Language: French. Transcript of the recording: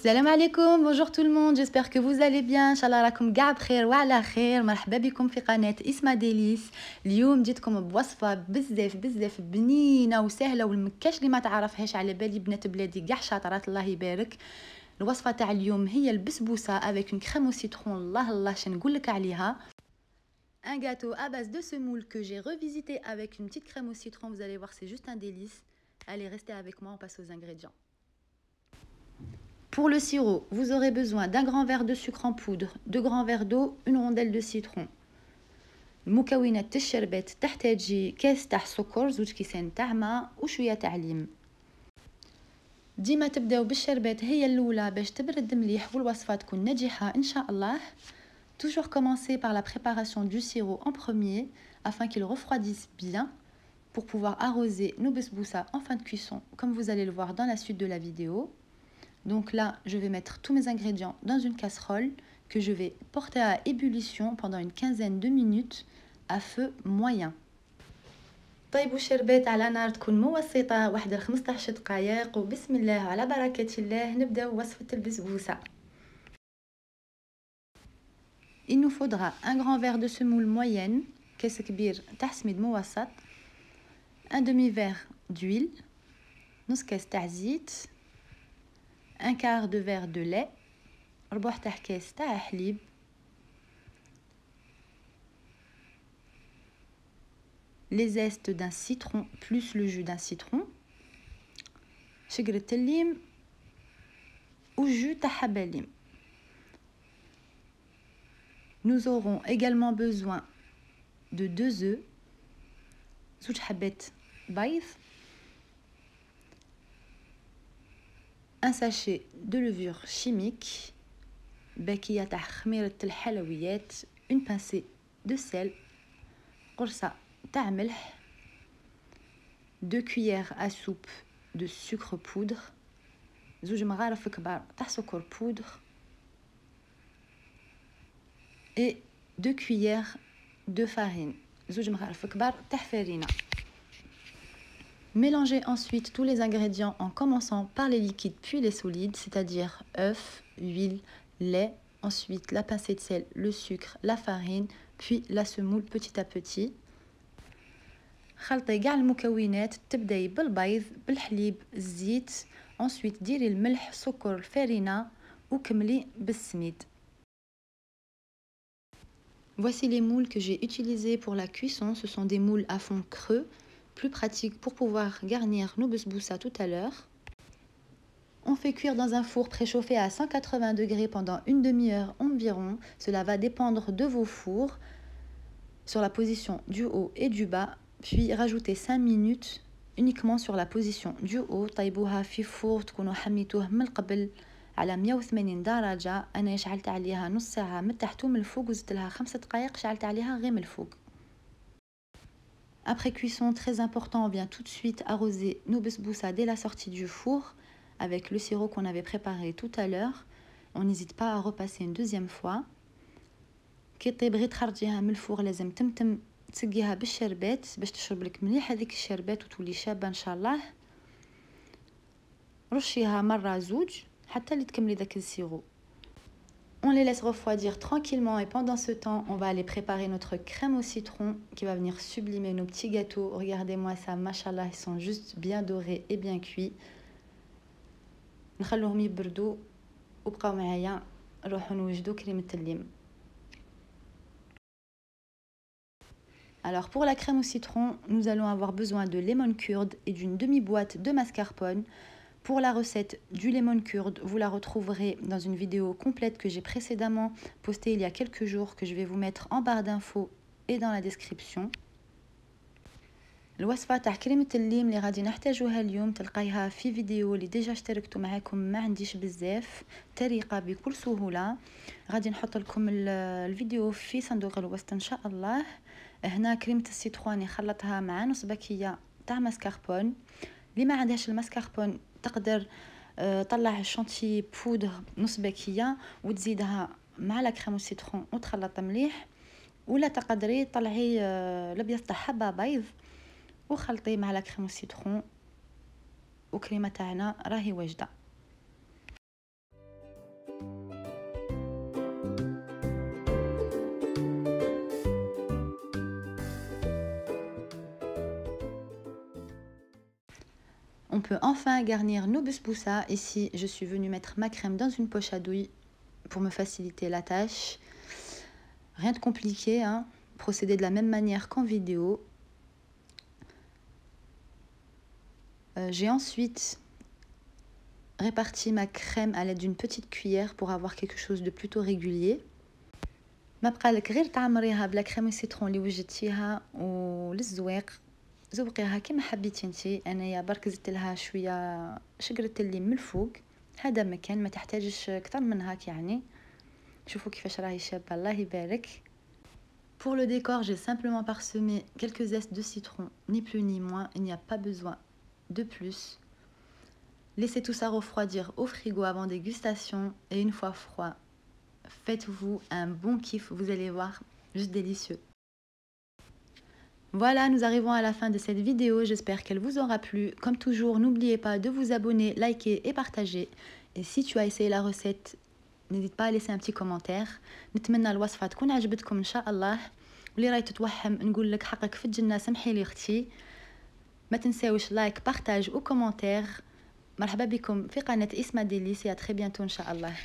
Salam alaikum, bonjour tout le monde, j'espère que vous allez bien. Inch'Allah راكم قاع بخير وعلى خير. مرحبا بكم في قناة اسمها ديليس. اليوم جيتكم بوصفة بزاف بنينة وسهلة، والمكاش اللي ما تعرفهاش على بالي بنات بلادي قاع شاطرات الله يبارك. الوصفة تاع اليوم هي البسبوسة avec une crème au citron. الله شنقول لك عليها. Un gâteau à base de semoule que j'ai revisité avec une petite crème au citron. Vous allez voir, c'est juste un délice. Allez, restez avec moi, on passe aux ingrédients. Pour le sirop, vous aurez besoin d'un grand verre de sucre en poudre, 2 grands verres d'eau, une rondelle de citron. المكونات الشربات تحتاجي كاس تاع سكر، 2 كيسان تاع ماء وشويه تاع ليم. ديما تبداو بالشربات هي الاولى باش تبرد مليح والوصفه تكون ناجحه ان شاء الله. Toujours commencer par la préparation du sirop en premier afin qu'il refroidisse bien pour pouvoir arroser nos besbousa en fin de cuisson comme vous allez le voir dans la suite de la vidéo. Donc là, je vais mettre tous mes ingrédients dans une casserole que je vais porter à ébullition pendant une quinzaine de minutes à feu moyen. طيبوا الشربات على نار تكون متوسطة واحد 15 دقائق، وبسم الله على بركة الله نبداو وصفة البسبوسة. Il nous faudra un grand verre de semoule moyenne، كاس كبير تاع سميد موسط، un demi-verre d'huile، نص كاس تاع زيت، un quart de verre de lait، ربع تاع كاس تاع حليب، les zestes d'un citron plus le jus d'un citron، شجرة الليم وجو تاع حبة ليم. Nous aurons également besoin de 2 œufs، زوج حبات بيض، un sachet de levure chimique، باكية تاع خميرة الحلويات، une pincée de sel، قرصة تاع ملح، 2 cuillères à soupe de sucre poudre، زوج مغارف كبار تاع سكر poudre et 2 cuillères de farine، زوج مغارف كبار تاع فرينة. Mélangez ensuite tous les ingrédients en commençant par les liquides puis les solides, c'est-à-dire œufs, huile, lait, ensuite la pincée de sel, le sucre, la farine, puis la semoule petit à petit. خلطي كاع المكونات، تبداي بالبيض، بالحليب، الزيت، ensuite ديري الملح، سكر، الفرينة وكملي بالسميد. Voici les moules que j'ai utilisés pour la cuisson. Ce sont des moules à fond creux, plus pratiques pour pouvoir garnir nos besbousa tout à l'heure. On fait cuire dans un four préchauffé à 180 degrés pendant une demi-heure environ. Cela va dépendre de vos fours, sur la position du haut et du bas, puis rajoutez 5 minutes uniquement sur la position du haut. طيبوها في فور تكونوا حميتوه من قبل على 180 درجة. أنا شعلت عليها نص ساعة من تحت ومن الفوق، وزدت لها 5 دقائق شعلت عليها غير من الفوق. Après cuisson, très important, on vient tout de suite arroser nos besbousa dès la sortie du four avec le sirop qu'on avait préparé tout à l'heure. On n'hésite pas à repasser une deuxième fois. كي طيب تخرجيها من الفوغ لازم تمتم تسقيها بالشربات باش تشرب لك مليح هذيك الشربات وتولي شابه ان شاء الله. رشيها مره زوج حتى اللي تكملي داك السيرو. On les laisse refroidir tranquillement et pendant ce temps, on va aller préparer notre crème au citron qui va venir sublimer nos petits gâteaux. Regardez-moi ça, machallah, ils sont juste bien dorés et bien cuits. نخلوهم يبردوا وبقاو معايا نروحوا نوجدوا كريمة الليم. Alors pour la crème au citron, nous allons avoir besoin de lemon curd et d'une demi-boîte de mascarpone. Pour la recette du lemon curd, vous la retrouverez dans une vidéo complète que j'ai précédemment postée il y a quelques jours, que je vais vous mettre en barre d'infos et dans la description. الوصفة تاع كريمة الليم اللي غادي نحتاجوها اليوم تلقايها في فيديو اللي ديجا اشتركتوا معاكم، ما عنديش بزاف، طريقة بكل سهولة. غادي نحط لكم الفيديو في صندوق الوصف ان شاء الله. هنا كريمة السيترون خلطها مع نص باكية تاع ماسكاربون. اللي ما عندهاش الماسكاربون تقدر طلع الشانتي بودر نص باكية وتزيدها مع لا كريم السيترون وتخلط مليح، ولا تقدري طلعي الابيض تاع حبة بيض وخلطيه مع لا كريم السيترون وكريمه تاعنا راهي واجده. on peut enfin garnir nos busbousa. Ici, je suis venue mettre ma crème dans une poche à douille pour me faciliter la tâche. Rien de compliqué, hein. Procéder de la même manière qu'en vidéo. J'ai ensuite réparti ma crème à l'aide d'une petite cuillère pour avoir quelque chose de plutôt régulier. ما بقالك غير تعمريها بلا كريم السيترون اللي وجدتيها وللزويق زوقيها كما حبيتي انتي. انايا برك زدت لها شويه شقرت اللي من الفوق. هذا مكان ما تحتاجش اكثر من هاك يعني. شوفوا كيفاش راهي شابه الله يبارك. Pour le décor, j'ai simplement parsemé quelques zestes de citron, ni plus ni moins, il n'y a pas besoin de plus. Laissez tout ça refroidir au frigo avant dégustation et une fois froid, faites-vous un bon kiff, vous allez voir, juste délicieux. Voilà, nous arrivons à la fin de cette vidéo, j'espère qu'elle vous aura plu. Comme toujours, n'oubliez pas de vous abonner, liker et partager. Et si tu as essayé la recette, n'hésite pas à laisser un petit commentaire. نتمنى الوصفة تكون عجبتكم إن شاء الله. واللي راهي تتوحم نقول لك حقك في الجنة سمحي لي اختي. ما تنساوش لايك بارتاج وكومنتير. مرحبا بكم في قناة اسما ديليس. à très bientôt إن شاء الله.